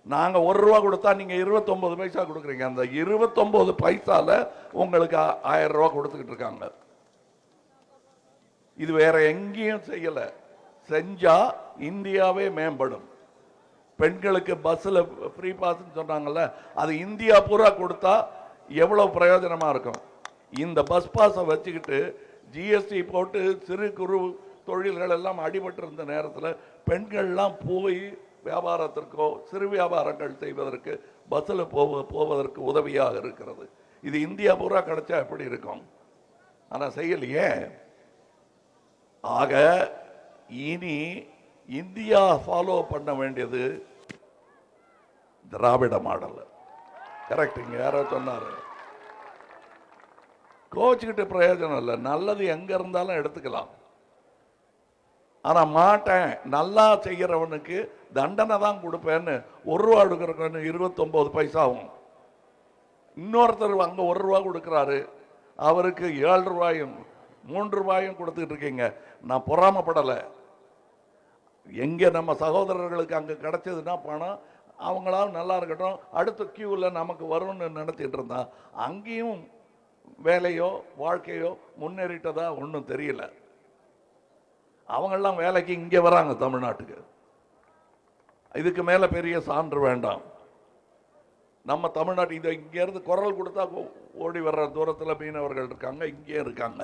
நாங்க ₹1 கொடுத்தா நீங்க 29 பைசா கொடுக்குறீங்க. அந்த 29 பைசால உங்களுக்கு 1000 ரூபாய் கொடுத்துக்கிட்டு இருக்காங்க. இது வேற எங்கேயும் செய்யல. செஞ்சா இந்தியாவே மேம்படும். பெண்களுக்கு பஸ்ல ஃப்ரீ பாஸ் சொன்னாங்கல்ல, அது இந்தியா பூரா கொடுத்தா எவ்வளவு பிரயோஜனமா இருக்கும். இந்த பஸ் பாஸை வச்சுக்கிட்டு ஜிஎஸ்டி போட்டு சிறு குறு தொழில்கள் எல்லாம் அடிபட்டு இருந்த நேரத்தில் பெண்கள்லாம் போய் வியாபாரத்திற்கோ சிறு வியாபாரங்கள் செய்வதற்கு பஸ்ஸில் போவதற்கு உதவியாக இருக்கிறது. இது இந்தியா பூரா கிடைச்சா எப்படி இருக்கும்? ஆனால் செய்யலையே. ஆக இனி இந்தியா ஃபாலோ பண்ண வேண்டியது திராவிட மாடல். கரெக்ட். இங்க யாரோ சொன்னாரு, கோச்சுக்கிட்டு பிரயோஜனம் இல்லை. நல்லது எங்க இருந்தாலும் எடுத்துக்கலாம். ஆனா மாட்டேன், நல்லா செய்யறவனுக்கு தண்டனை தான் கொடுப்பேன்னு ₹1 கொடுக்கறவனு 29 பைசாவும், இன்னொருத்தர் அங்க ₹1 கொடுக்கிறாரு, அவருக்கு 7 ரூபாயும் 3 ரூபாயும் கொடுத்துட்டு இருக்கீங்க. நான் பொறாமப்படலை. எங்க நம்ம சகோதரர்களுக்கு அங்க கிடைச்சதுன்னா பணம், அவங்களாவும் நல்லா இருக்கட்டும், அடுத்த கியூல நமக்கு வரும்னு நினைச்சிட்டு இருந்தா அங்கேயும் வேலையோ வாழ்க்கையோ முன்னேறிட்டதா ஒன்றும் தெரியல. அவங்கெல்லாம் வேலைக்கு இங்கே வராங்க தமிழ்நாட்டுக்கு. இதுக்கு மேல பெரிய சான்று வேண்டாம். நம்ம தமிழ்நாட்டு இதை இங்க இருந்து குரல் கொடுத்தா ஓடி வர்ற தூரத்தில் மீனவர்கள் இருக்காங்க, இங்கே இருக்காங்க.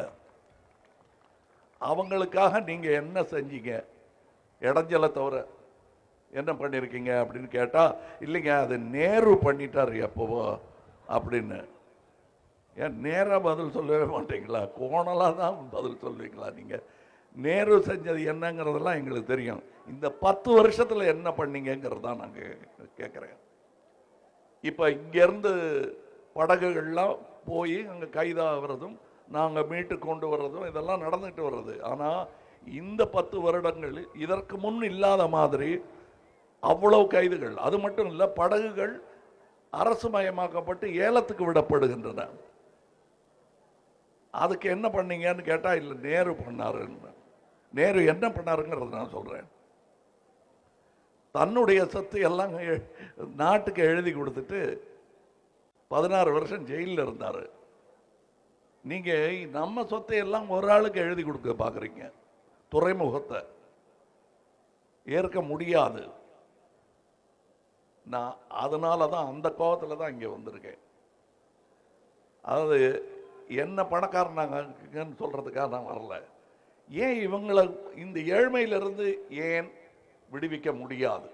அவங்களுக்காக நீங்க என்ன செஞ்சீங்க? இடைஞ்சலை தவிர என்ன பண்ணிருக்கீங்க அப்படின்னு கேட்டா, இல்லைங்க அது நேரு பண்ணிட்டாரு எப்பவோ அப்படின்னு. ஏன் நேரா பதில் சொல்லவே மாட்டீங்களா? கோணலா தான் பதில் சொல்லுவீங்களா? நீங்க நேரு செஞ்சது என்னங்கிறதெல்லாம் எங்களுக்கு தெரியும். இந்த 10 வருஷத்துல என்ன பண்ணீங்கிறது தான் நாங்க கேட்கிறேன். இப்ப இங்க இருந்து படகுகள்லாம் போய் அங்க கைதாகிறதும் நாங்க மீட்டு கொண்டு வர்றதும் இதெல்லாம் நடந்துட்டு வர்றது. ஆனா இந்த 10 வருடங்கள் இதற்கு முன் இல்லாத மாதிரி அவ்வளவு கைதுகள். அது மட்டும் இல்ல, படகுகள் அரசு மயமாக்கப்பட்டு ஏலத்துக்கு விடப்படுகின்றன. அதுக்கு என்ன பண்ணீங்கன்னு கேட்டா, இல்ல நேரு பண்ணாரு. நேரு என்ன பண்ணாருங்கிறது நான் சொல்றேன். தன்னுடைய சொத்து எல்லாம் நாட்டுக்கு எழுதி கொடுத்துட்டு 16 வருஷம் ஜெயிலில் இருந்தாரு. நீங்க நம்ம சொத்தை எல்லாம் ஒரு ஆளுக்கு எழுதி கொடுக்க பாக்குறீங்க. துறைமுகத்தை ஏற்க முடியாது. நான் அதனாலதான் அந்த கோபத்துல தான் இங்க வந்திருக்கேன். அதாவது என்ன பணக்காரனாங்கன்னு சொல்றதுக்காக நான் வரல. ஏன் இவங்களை இந்த ஏழ்மையிலிருந்து ஏன் விடுவிக்க முடியாது?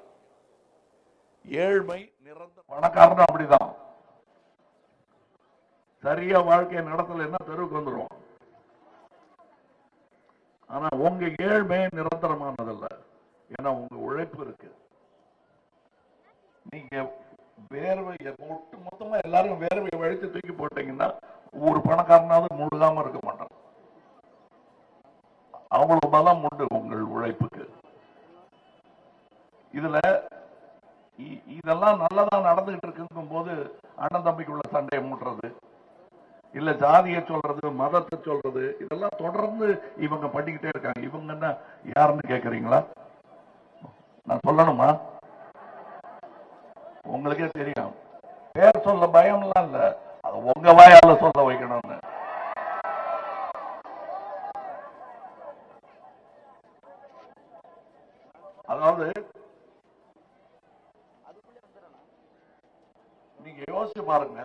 ஏழ்மை நிரந்தர, பணக்காரன் அப்படிதான் சரியா வாழ்க்கை நடத்தல என்ன தெருவுக்கு வந்துடும். ஆனா உங்க ஏழ்மை நிரந்தரமானதல்ல. ஏன்னா உங்க உழைப்பு இருக்கு. நீங்க வேர்வையை ஒட்டு மொத்தமா எல்லாரும் வேர்வையை வழித்து தூக்கி போட்டீங்கன்னா ஒரு பணக்காரனாவது மூழ்காம இருக்க மாட்டான். அவ்வளவு பலம் உண்டு உங்கள் உழைப்புக்கு. இதுல இதெல்லாம் நல்லதா நடந்துகிட்டு இருக்கும் போது அண்ணன் தம்பிக்குள்ள சண்டையை மூட்டுறது, இல்ல ஜாதியை சொல்றது, மதத்தை சொல்றது, இதெல்லாம் தொடர்ந்து இவங்க பண்ணிக்கிட்டே இருக்காங்க. இவங்க என்ன யாருன்னு கேக்குறீங்களா? நான் சொல்லணுமா? உங்களுக்கே தெரியும். பேர் சொல்ல பயம்லாம் இல்ல, அது உங்க வாயால சொல்ல வைக்கணும்னு. அதாவது நீங்க யோசிச்சு பாருங்க.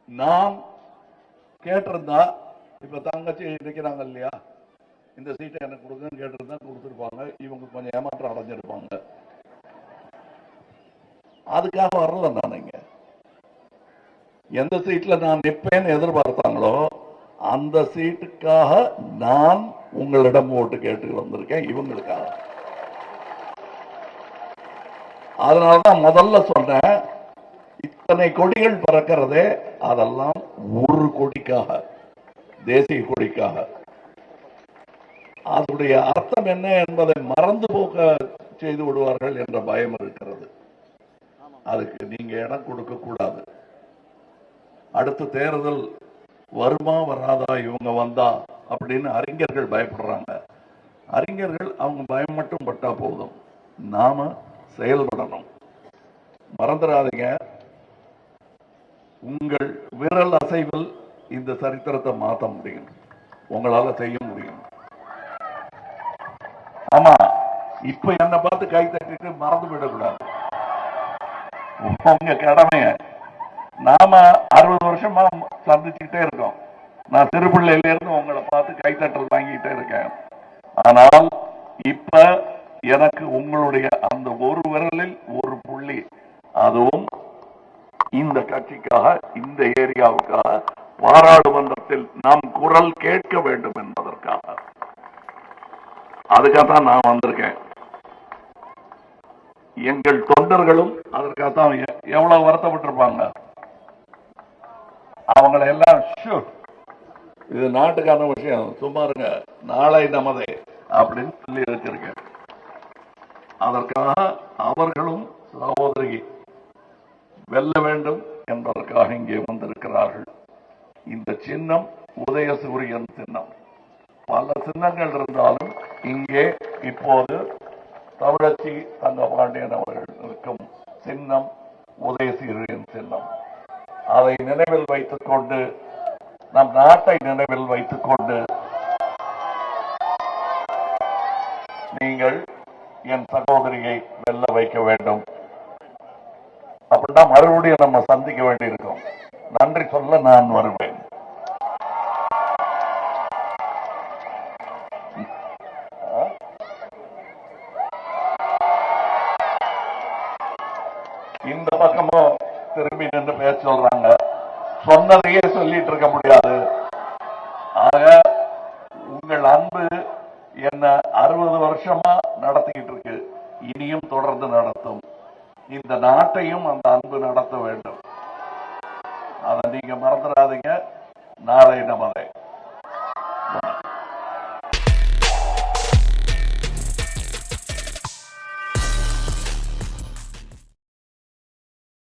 நான் கேட்டிருந்தா, இப்ப தங்கச்சி நிக்கிறாங்க இல்லையா, இந்த சீட்டை எனக்கு கொடுங்கன்னு கேட்டிருந்தா கொடுத்துருப்பாங்க. இவங்க கொஞ்சம் ஏமாற்றம் அடைஞ்சிருப்பாங்க. அதுக்காக வரல. நான் இங்க எந்த சீட்ல நான் நிற்பேன்னு எதிர்பார்த்தாங்களோ அந்த சீட்டுக்காக நான் உங்களிடம் ஓட்டு கேட்டு வந்திருக்கேன், இவங்களுக்காக. அதனாலதான் முதல்ல சொன்னேன், இத்தனை கொடிகள் பறக்கிறதே அதெல்லாம் ஒரு கொடிக்காக, தேசிய கொடிக்காக. அதனுடைய அர்த்தம் என்ன என்பதை மறந்து போக செய்து விடுவார்கள் என்ற பயம் இருக்கிறது. அதுக்கு நீங்க இடம் கொடுக்க கூடாது. அடுத்த தேர்தல் வருமா வராதா, இவங்க வந்தா அப்படின்னு அறிஞர்கள் பயப்படுறாங்க. அறிஞர்கள் அவங்க பயம் மட்டும் பட்டா போதும். நாம செயல்படணும். மறந்துடாதீங்க, உங்கள் விரல் அசைவில் இந்த சரித்திரத்தை மாற்ற முடியும், உங்களால செய்ய முடியும். ஆமா, இப்ப என்ன பார்த்து கை தட்டிட்டு மறந்து விடக்கூடாது. உங்க கடமைய நாம 60 வருஷமா சந்திச்சுக்கிட்டே இருக்கோம். நான் திருப்பிள்ளையில இருந்து உங்களை பார்த்து கைத்தட்டல் வாங்கிட்டே இருக்கேன். ஆனால் இப்ப எனக்கு உங்களுடைய அந்த ஒரு விரலில் ஒரு புள்ளி, அதுவும் இந்த கட்சிக்காக, இந்த ஏரியாவுக்காக, பாராளுமன்றத்தில் நாம் குரல் கேட்க வேண்டும் என்பதற்காக, அதுக்காகத்தான் நான் வந்திருக்கேன். எங்கள் தொண்டர்களும் அதற்காகத்தான் எவ்வளவு வருத்தப்பட்டிருப்பாங்க. அவங்களை எல்லாம் இது நாட்டுக்கான விஷயம், சும்மா இருங்க, நாளை நமதே அப்படின்னு சொல்லி வச்சிருக்கேன். அதற்காக அவர்களும் சகோதரி வெல்ல வேண்டும் என்பதற்காக இங்கே வந்திருக்கிறார்கள். இந்த சின்னம் உதயசூரியன் சின்னம். பல சின்னங்கள் இருந்தாலும் இங்கே இப்போது தமிழச்சி தங்கபாண்டியன் அவர்கள் இருக்கும் சின்னம் உதயசூரியன் சின்னம். அதை நினைவில் வைத்துக் கொண்டு, நம் நாட்டை நினைவில் வைத்துக் கொண்டு நீங்கள் என் சகோதரியை வெல்ல வைக்க வேண்டும். அப்படின்னா மறுபடியும் நம்ம சந்திக்க வேண்டியிருக்கும். நன்றி சொல்ல நான் வருவேன். இந்த பக்கமும் திரும்பி நின்று பேச சொல்றாங்க. சொன்னதையே சொல்லிட்டு இருக்க முடியாது. ஆக உங்கள் அன்பு என்ன 60 வருஷமா நடத்திக்கிட்டு இருக்கு, இனியும் தொடர்ந்து நடத்தும். இந்த நாட்டையும் அந்த அன்பு நடத்த வேண்டும். அதை நீங்க மறந்துடாதீங்க. நாளை நமதே.